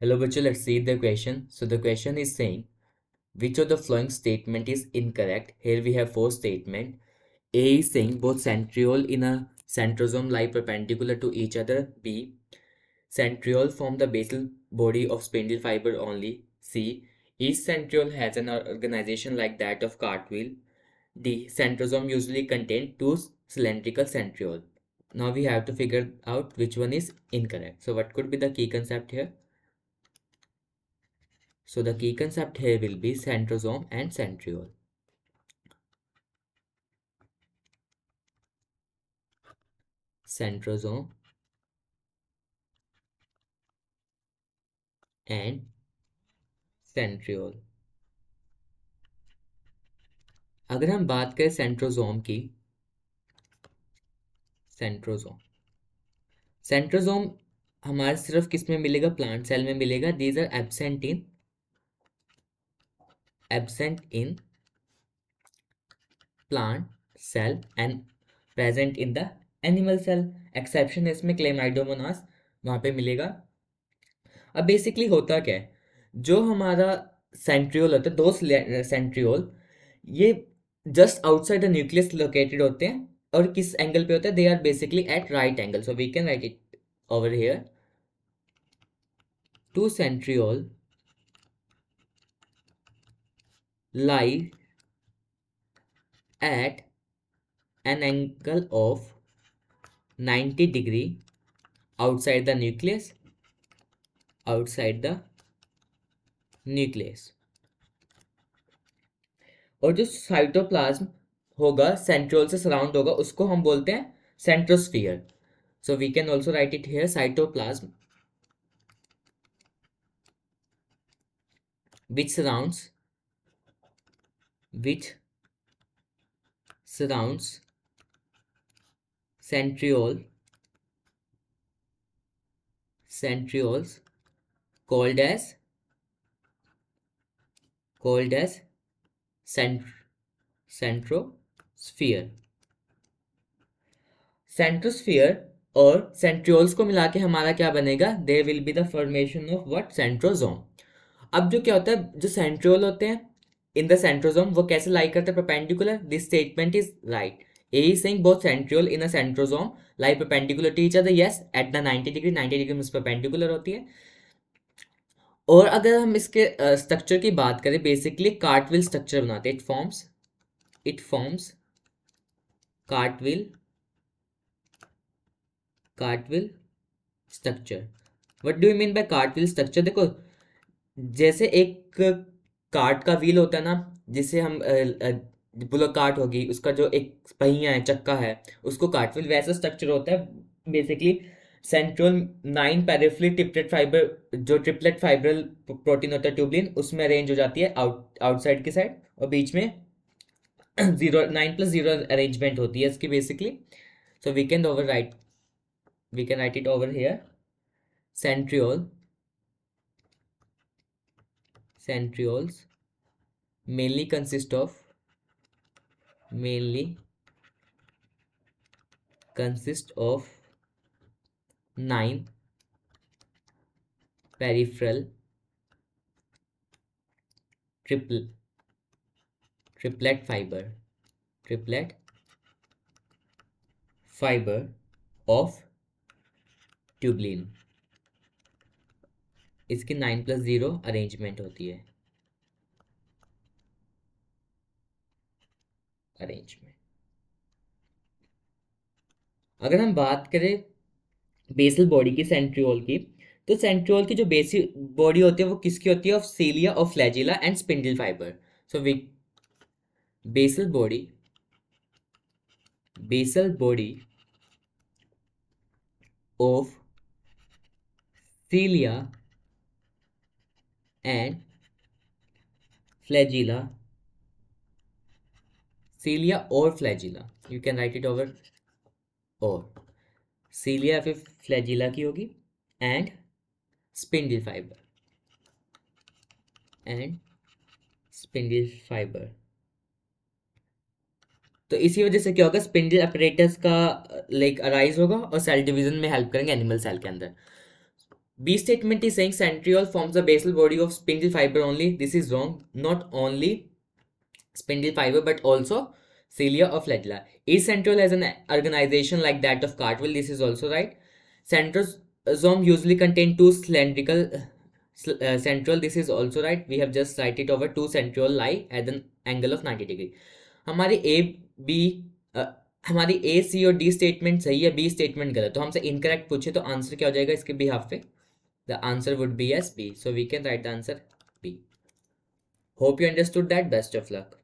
Hello, Bachchu, let's see the question. So the question is saying, which of the following statement is incorrect? Here we have four statements. A is saying both centriole in a centrosome lie perpendicular to each other. B, centriole form the basal body of spindle fiber only. C, each centriole has an organization like that of cartwheel. D, centrosome usually contain two cylindrical centriole. Now we have to figure out which one is incorrect. So what could be the key concept here? So the key concept here will be centrosome and centriole. Centrosome and centriole. अगर हम बात करें centrosome की, centrosome हमारे सिर्फ किस में मिलेगा? प्लांट सेल में मिलेगा. These are absent in plant cell and present in the animal cell. Exception है इसमें क्लेमाइडोमोनास, वहां पे मिलेगा. अब बेसिकली होता क्या है, जो हमारा सेंट्रियोल होता है, दो सेंट्रियोल, ये just outside the nucleus located होते हैं. और किस एंगल पे होता है? They are basically at right angle. So we can write it over here. Two centriole lie at an angle of 90 degree outside the nucleus. और जो साइटोप्लाज्म होगा सेंट्रियोल से सराउंड होगा, उसको हम बोलते हैं centrosphere. So we can also write it here. Cytoplasm which surrounds centrioles called as centrosphere. Centrosphere और सेंट्रियोल्स को मिला के हमारा क्या बनेगा? There will be the formation of what? Centrosome. अब जो क्या होता है, जो सेंट्रियोल होते हैं इन द सेंट्रोजोम, वो कैसे लाई करते हैं? Perpendicular. This statement is right. A is saying both centriole in a centrosome lie perpendicular to each other. Yes, at the 90 degree. 90 degree means perpendicular होती है. और अगर हम इसके स्ट्रक्चर की बात करें, बेसिकली कार्टविल स्ट्रक्चर बनाते हैं. It forms कार्टविल structure. What do you mean by कार्टविल structure? देखो, जैसे एक कार्ट का व्हील होता है ना, जिसे हम बुलक कार्ट होगी, उसका जो एक पहिया है, चक्का है, उसको कार्टविल, वैसा स्ट्रक्चर होता है basically. Central 9 peripheral triplet fibre, जो ट्रिप्लेट फाइब्रल प्रोटीन होता है ट्यूबलिन, उसमें अरेंज हो जाती है आउटसाइड की साइड, और बीच में 9+0 अरेंजमेंट होती है इसकी basically. So we can write it over here. Centrioles mainly consist of 9 peripheral triplet fiber of tubulin. इसकी 9+0 अरेंजमेंट होती है. अगर हम बात करें बेसल बॉडी की, सेंट्रियोल की, तो सेंट्रियोल की जो बेसिक बॉडी होती है वो किसकी होती है? Of cilia, of flagella and spindle fibre. So we basal body of cilia and flagella. cilia और flagella, you can write it over or. cilia या फिर flagella की होगी, and spindle fiber. तो इसी वजह से क्या होगा? स्पिंडल अपरेटस का लाइक अराइज होगा और सेल डिवीजन में हेल्प करेंगे एनिमल सेल के अंदर. B statement is saying centriole forms the basal body of spindle fiber only. This is wrong. Not only spindle fiber but also cilia of flagella. Each centriole has an organization like that of cartwheel. This is also right. Centrosome usually contain two cylindrical centriole. This is also right. We have just write it over. Two centriole lie at an angle of 90 degree. हमारी हमारी ए सी और D statement सही है, B statement गलत, तो हमसे incorrect पूछे तो आंसर क्या हो जाएगा इसके बिहाफ पे? The answer would be as B. So we can write the answer B. Hope you understood that. Best of luck.